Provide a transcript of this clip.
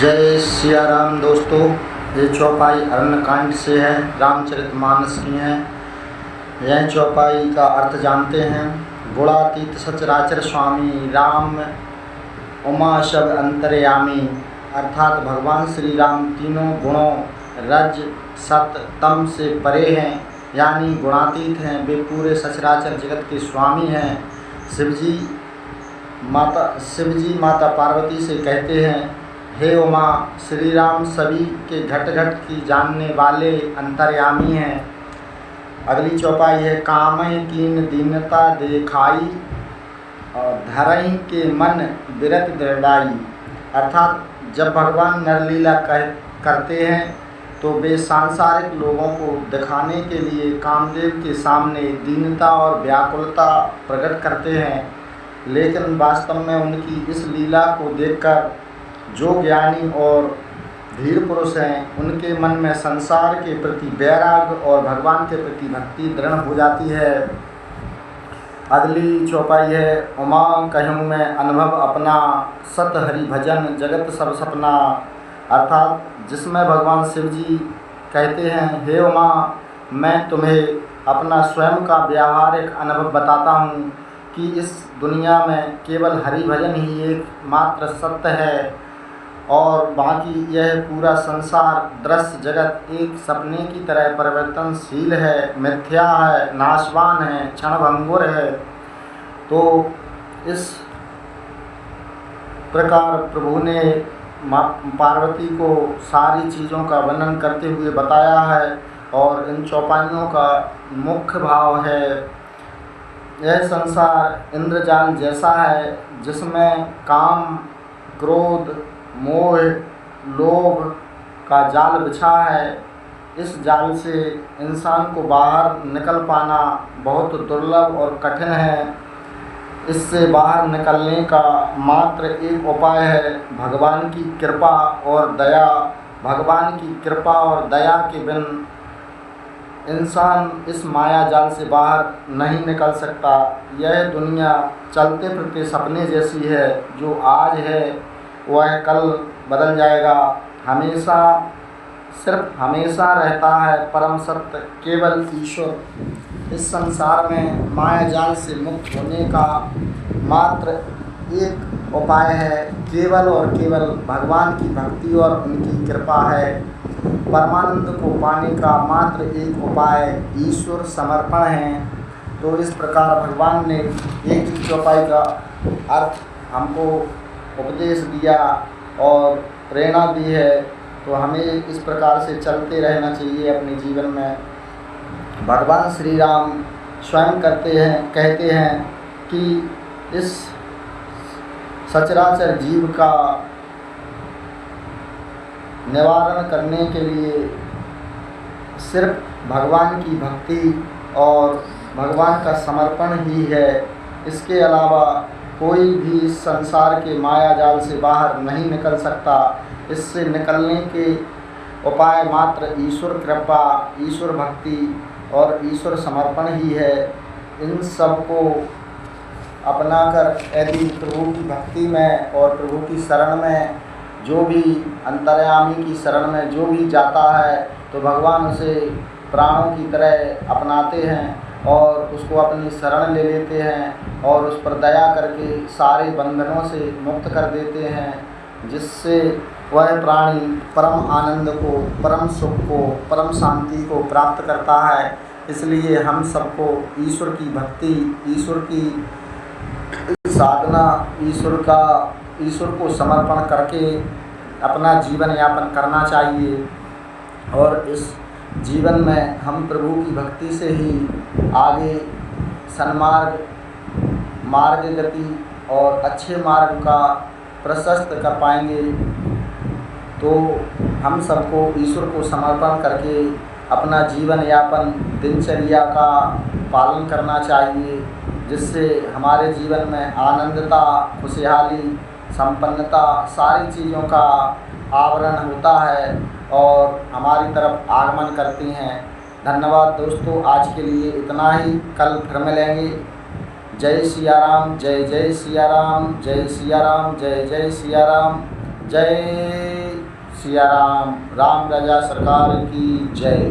जय सिया राम दोस्तों। ये चौपाई अरण्यकांड से है, रामचरितमानस की है। यह चौपाई का अर्थ जानते हैं। गुणातीत सचराचर स्वामी राम उमा शब अंतर्यामी, अर्थात भगवान श्री राम तीनों गुणों रज सत तम से परे हैं, यानी गुणातीत हैं। वे पूरे सचराचर जगत के स्वामी हैं। शिवजी माता पार्वती से कहते हैं, हे उमा, श्री राम सभी के घट घट की जानने वाले अंतर्यामी हैं। अगली चौपाई है, कामय कीन दीनता देखाई और धरई के मन बिरत दृढ़ाई, अर्थात जब भगवान नरलीला करते हैं तो वे सांसारिक लोगों को दिखाने के लिए कामदेव के सामने दीनता और व्याकुलता प्रकट करते हैं, लेकिन वास्तव में उनकी इस लीला को देखकर जो ज्ञानी और धीर पुरुष हैं उनके मन में संसार के प्रति वैराग्य और भगवान के प्रति भक्ति दृढ़ हो जाती है। अगली चौपाई है, उमा कहूँ मैं अनुभव अपना, सत हरि भजन जगत सब सपना, अर्थात जिसमें भगवान शिव जी कहते हैं, हे उमा, मैं तुम्हें अपना स्वयं का व्यावहारिक अनुभव बताता हूँ कि इस दुनिया में केवल हरि भजन ही एकमात्र सत्य है और बाकी यह पूरा संसार दृश्य जगत एक सपने की तरह परिवर्तनशील है, मिथ्या है, नाशवान है, क्षणभंगुर है। तो इस प्रकार प्रभु ने माँ पार्वती को सारी चीज़ों का वर्णन करते हुए बताया है और इन चौपाइयों का मुख्य भाव है, यह संसार इंद्रजाल जैसा है जिसमें काम, क्रोध, मोह, लोभ का जाल बिछा है। इस जाल से इंसान को बाहर निकल पाना बहुत दुर्लभ और कठिन है। इससे बाहर निकलने का मात्र एक उपाय है, भगवान की कृपा और दया। भगवान की कृपा और दया के बिन इंसान इस माया जाल से बाहर नहीं निकल सकता। यह दुनिया चलते फिरते सपने जैसी है, जो आज है वह कल बदल जाएगा। सिर्फ हमेशा रहता है परम सत्य केवल ईश्वर। इस संसार में माया जाल से मुक्त होने का मात्र एक उपाय है, केवल और केवल भगवान की भक्ति और उनकी कृपा है। परमानंद को पाने का मात्र एक उपाय ईश्वर समर्पण है। तो इस प्रकार भगवान ने एक ही चौपाई का अर्थ हमको उपदेश दिया और प्रेरणा दी है, तो हमें इस प्रकार से चलते रहना चाहिए अपने जीवन में। भगवान श्री राम स्वयं कहते हैं कि इस सचराचर जीव का निवारण करने के लिए सिर्फ भगवान की भक्ति और भगवान का समर्पण ही है। इसके अलावा कोई भी इस संसार के माया जाल से बाहर नहीं निकल सकता। इससे निकलने के उपाय मात्र ईश्वर कृपा, ईश्वर भक्ति और ईश्वर समर्पण ही है। इन सब को अपनाकर यदि प्रभु की भक्ति में और प्रभु की शरण में जो भी अंतर्यामी की शरण में जो भी जाता है, तो भगवान उसे प्राणों की तरह अपनाते हैं और उसको अपनी शरण ले लेते हैं और उस पर दया करके सारे बंधनों से मुक्त कर देते हैं, जिससे वह प्राणी परम आनंद को, परम सुख को, परम शांति को प्राप्त करता है। इसलिए हम सबको ईश्वर की भक्ति, ईश्वर की साधना, ईश्वर को समर्पण करके अपना जीवन यापन करना चाहिए और इस जीवन में हम प्रभु की भक्ति से ही आगे सन्मार्ग, मार्ग गति और अच्छे मार्ग का प्रशस्त कर पाएंगे। तो हम सबको ईश्वर को समर्पण करके अपना जीवन यापन, दिनचर्या का पालन करना चाहिए, जिससे हमारे जीवन में आनंदता, खुशहाली, संपन्नता सारी चीज़ों का आवरण होता है और हमारी तरफ आगमन करती हैं। धन्यवाद दोस्तों, आज के लिए इतना ही। कल फिर मिलेंगे। जय सिया राम, जय जय सिया राम, जय सिया राम, जय जय सिया राम, जय सिया राम, राम राजा सरकार की जय।